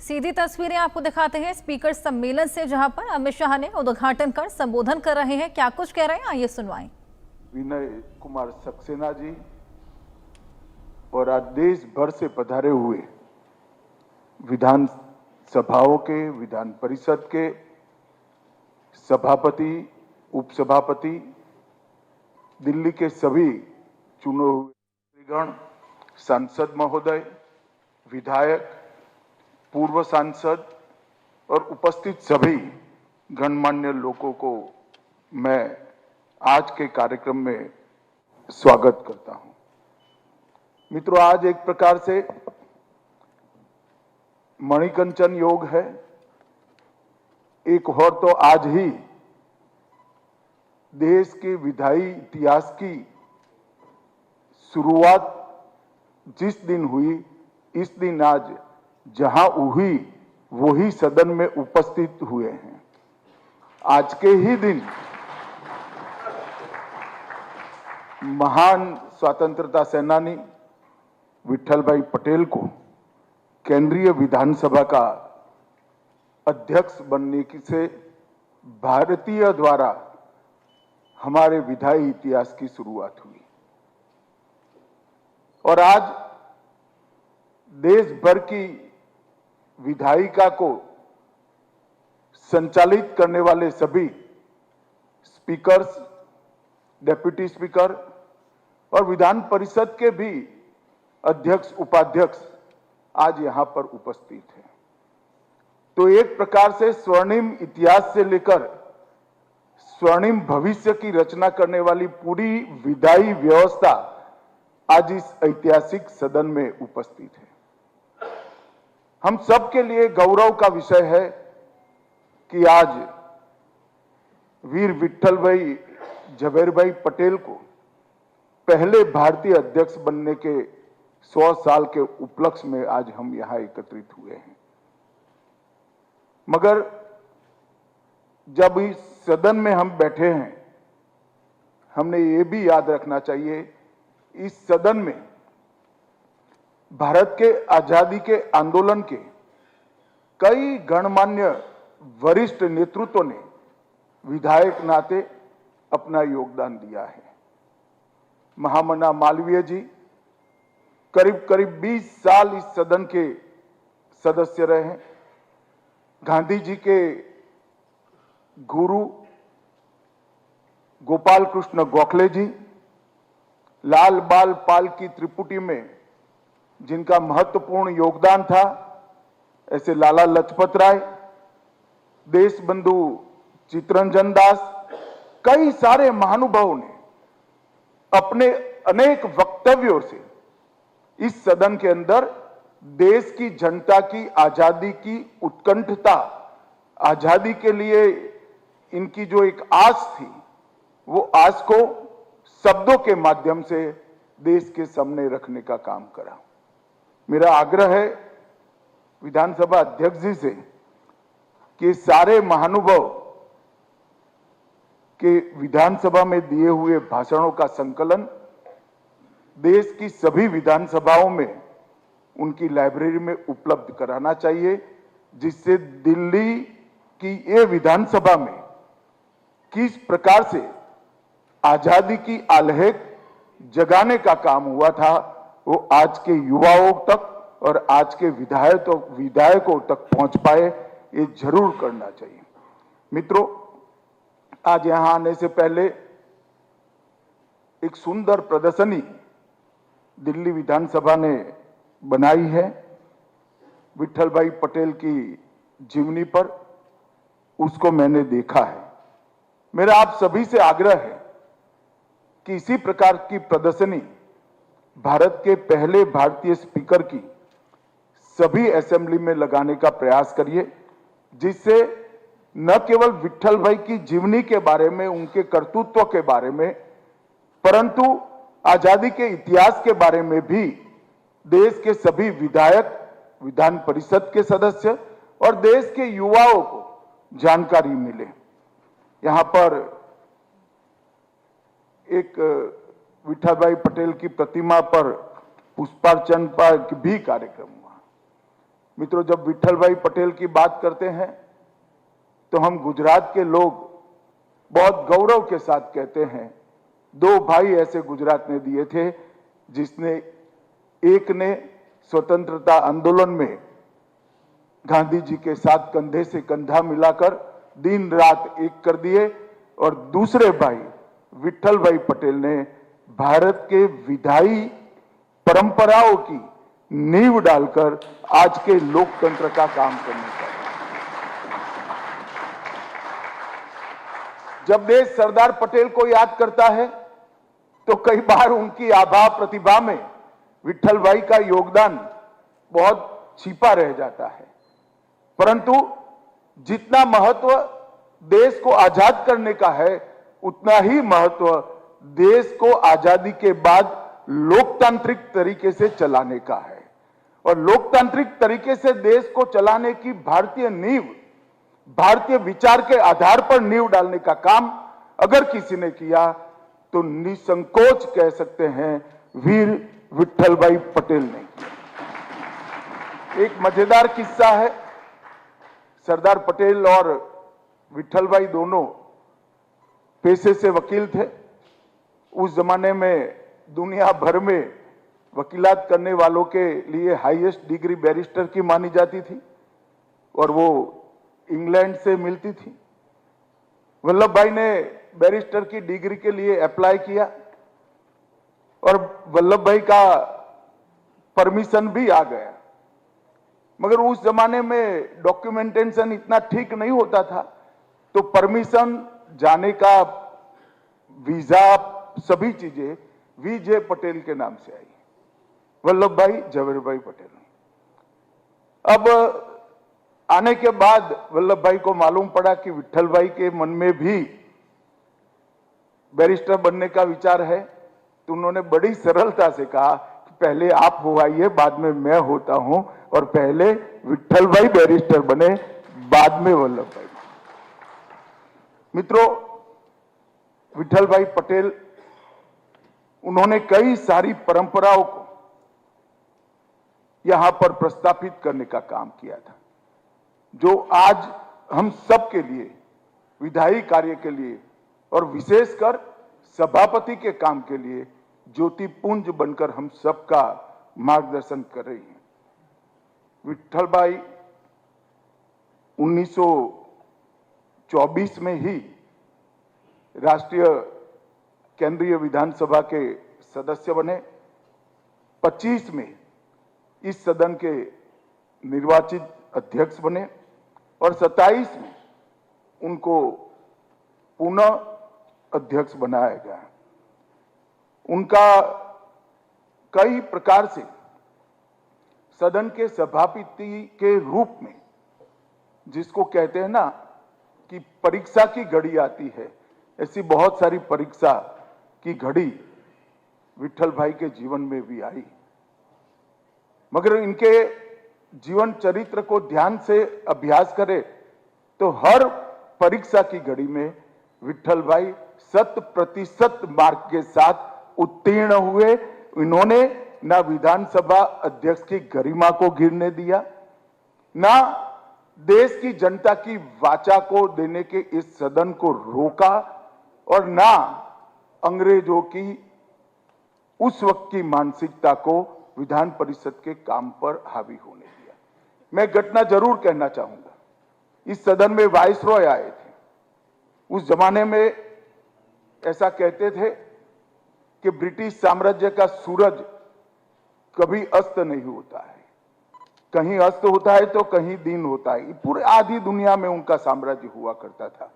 सीधी तस्वीरें आपको दिखाते हैं स्पीकर सम्मेलन से, जहां पर अमित शाह ने उद्घाटन कर संबोधन कर रहे हैं। क्या कुछ कह रहे हैं, आइए सुनवाएं। विनय कुमार सक्सेना जी और आज देश भर से पधारे हुए विधान सभाओं के, विधान परिषद के सभापति, उपसभापति, दिल्ली के सभी चुने हुए गण, सांसद महोदय, विधायक, पूर्व सांसद और उपस्थित सभी गणमान्य लोगों को मैं आज के कार्यक्रम में स्वागत करता हूं। मित्रों, आज एक प्रकार से मणिकंचन योग है। एक और तो आज ही देश के विधायी इतिहास की शुरुआत जिस दिन हुई, इस दिन आज जहां हुई वही सदन में उपस्थित हुए हैं। आज के ही दिन महान स्वतंत्रता सेनानी विठल भाई पटेल को केंद्रीय विधानसभा का अध्यक्ष बनने से भारतीय द्वारा हमारे विधायी इतिहास की शुरुआत हुई और आज देश भर की विधायिका को संचालित करने वाले सभी स्पीकर्स, डेप्यूटी स्पीकर और विधान परिषद के भी अध्यक्ष, उपाध्यक्ष आज यहां पर उपस्थित हैं। तो एक प्रकार से स्वर्णिम इतिहास से लेकर स्वर्णिम भविष्य की रचना करने वाली पूरी विधायी व्यवस्था आज इस ऐतिहासिक सदन में उपस्थित है। हम सबके लिए गौरव का विषय है कि आज वीर विठल भाई झवेरभाई पटेल को पहले भारतीय अध्यक्ष बनने के 100 साल के उपलक्ष्य में आज हम यहां एकत्रित हुए हैं। मगर जब इस सदन में हम बैठे हैं, हमने ये भी याद रखना चाहिए, इस सदन में भारत के आजादी के आंदोलन के कई गणमान्य वरिष्ठ नेतृत्व ने विधायक नाते अपना योगदान दिया है। महामना मालवीय जी करीब करीब 20 साल इस सदन के सदस्य रहे हैं। गांधी जी के गुरु गोपाल कृष्ण गोखले जी, लाल बाल पाल की त्रिपुटी में जिनका महत्वपूर्ण योगदान था, ऐसे लाला लजपत राय, देश बंधु चित्तरंजन दास, कई सारे महानुभावों ने अपने अनेक वक्तव्यों से इस सदन के अंदर देश की जनता की आजादी की उत्कंठता, आजादी के लिए इनकी जो एक आस थी, वो आस को शब्दों के माध्यम से देश के सामने रखने का काम करा। मेरा आग्रह है विधानसभा अध्यक्ष जी से कि सारे महानुभाव के विधानसभा में दिए हुए भाषणों का संकलन देश की सभी विधानसभाओं में उनकी लाइब्रेरी में उपलब्ध कराना चाहिए, जिससे दिल्ली की ये विधानसभा में किस प्रकार से आजादी की आल्हेक जगाने का काम हुआ था, वो आज के युवाओं तक और आज के विधायकों तक पहुंच पाए, ये जरूर करना चाहिए। मित्रों, आज यहां आने से पहले एक सुंदर प्रदर्शनी दिल्ली विधानसभा ने बनाई है विठल भाई पटेल की जीवनी पर, उसको मैंने देखा है। मेरा आप सभी से आग्रह है कि इसी प्रकार की प्रदर्शनी भारत के पहले भारतीय स्पीकर की सभी असेंबली में लगाने का प्रयास करिए, जिससे न केवल विठल भाई की जीवनी के बारे में, उनके कर्तृत्व के बारे में, परंतु आजादी के इतिहास के बारे में भी देश के सभी विधायक, विधान परिषद के सदस्य और देश के युवाओं को जानकारी मिले। यहां पर एक विठल भाई पटेल की प्रतिमा पर पुष्पार्चन का भी कार्यक्रम हुआ। मित्रों, जब विट्ठल भाई पटेल की बात करते हैं तो हम गुजरात के लोग बहुत गौरव के साथ कहते हैं, दो भाई ऐसे गुजरात ने दिए थे जिसने एक ने स्वतंत्रता आंदोलन में गांधी जी के साथ कंधे से कंधा मिलाकर दिन रात एक कर दिए, और दूसरे भाई विट्ठल भाई पटेल ने भारत के विधायी परंपराओं की नींव डालकर आज के लोकतंत्र का काम करने का। जब देश सरदार पटेल को याद करता है तो कई बार उनकी आभा प्रतिभा में विट्ठल भाई का योगदान बहुत छिपा रह जाता है, परंतु जितना महत्व देश को आजाद करने का है उतना ही महत्व देश को आजादी के बाद लोकतांत्रिक तरीके से चलाने का है। और लोकतांत्रिक तरीके से देश को चलाने की भारतीय नींव, भारतीय विचार के आधार पर नींव डालने का काम अगर किसी ने किया तो निसंकोच कह सकते हैं वीर विट्ठल भाई पटेल ने किया। एक मजेदार किस्सा है, सरदार पटेल और विट्ठल भाई दोनों पेशे से वकील थे। उस जमाने में दुनिया भर में वकीलात करने वालों के लिए हाईएस्ट डिग्री बैरिस्टर की मानी जाती थी और वो इंग्लैंड से मिलती थी। वल्लभ भाई ने बैरिस्टर की डिग्री के लिए अप्लाई किया और वल्लभ भाई का परमिशन भी आ गया, मगर उस जमाने में डॉक्यूमेंटेशन इतना ठीक नहीं होता था, तो परमिशन जाने का वीजा सभी चीजें वीजे पटेल के नाम से आई, वल्लभ भाई झवेर भाई पटेल। अब आने के बाद वल्लभ भाई को मालूम पड़ा कि विट्ठल भाई के मन में भी बैरिस्टर बनने का विचार है, तो उन्होंने बड़ी सरलता से कहा कि पहले आप हो आइए, बाद में मैं होता हूं, और पहले विट्ठल भाई बैरिस्टर बने, बाद में वल्लभ भाई। मित्रों, विट्ठल भाई पटेल उन्होंने कई सारी परंपराओं को यहां पर प्रस्थापित करने का काम किया था, जो आज हम सब के लिए, विधायी कार्य के लिए और विशेषकर सभापति के काम के लिए ज्योतिपुंज बनकर हम सबका मार्गदर्शन कर रही हैं। विट्ठल भाई 1924 में ही राष्ट्रीय केंद्रीय विधानसभा के सदस्य बने, 25 में इस सदन के निर्वाचित अध्यक्ष बने और 27 में उनको पुनः अध्यक्ष बनाया गया। उनका कई प्रकार से सदन के सभापति के रूप में, जिसको कहते हैं ना कि परीक्षा की घड़ी आती है, ऐसी बहुत सारी परीक्षा की घड़ी विट्ठल भाई के जीवन में भी आई, मगर इनके जीवन चरित्र को ध्यान से अभ्यास करें तो हर परीक्षा की घड़ी में विट्ठल भाई 100% मार्क के साथ उत्तीर्ण हुए। इन्होंने ना विधानसभा अध्यक्ष की गरिमा को गिरने दिया, ना देश की जनता की वाचा को देने के इस सदन को रोका, और ना अंग्रेजों की उस वक्त की मानसिकता को विधान परिषद के काम पर हावी होने दिया। मैं घटना जरूर कहना चाहूंगा, इस सदन में वाइसरॉय आए थे। उस जमाने में ऐसा कहते थे कि ब्रिटिश साम्राज्य का सूरज कभी अस्त नहीं होता है, कहीं अस्त होता है तो कहीं दिन होता है। पूरे आधी दुनिया में उनका साम्राज्य हुआ करता था।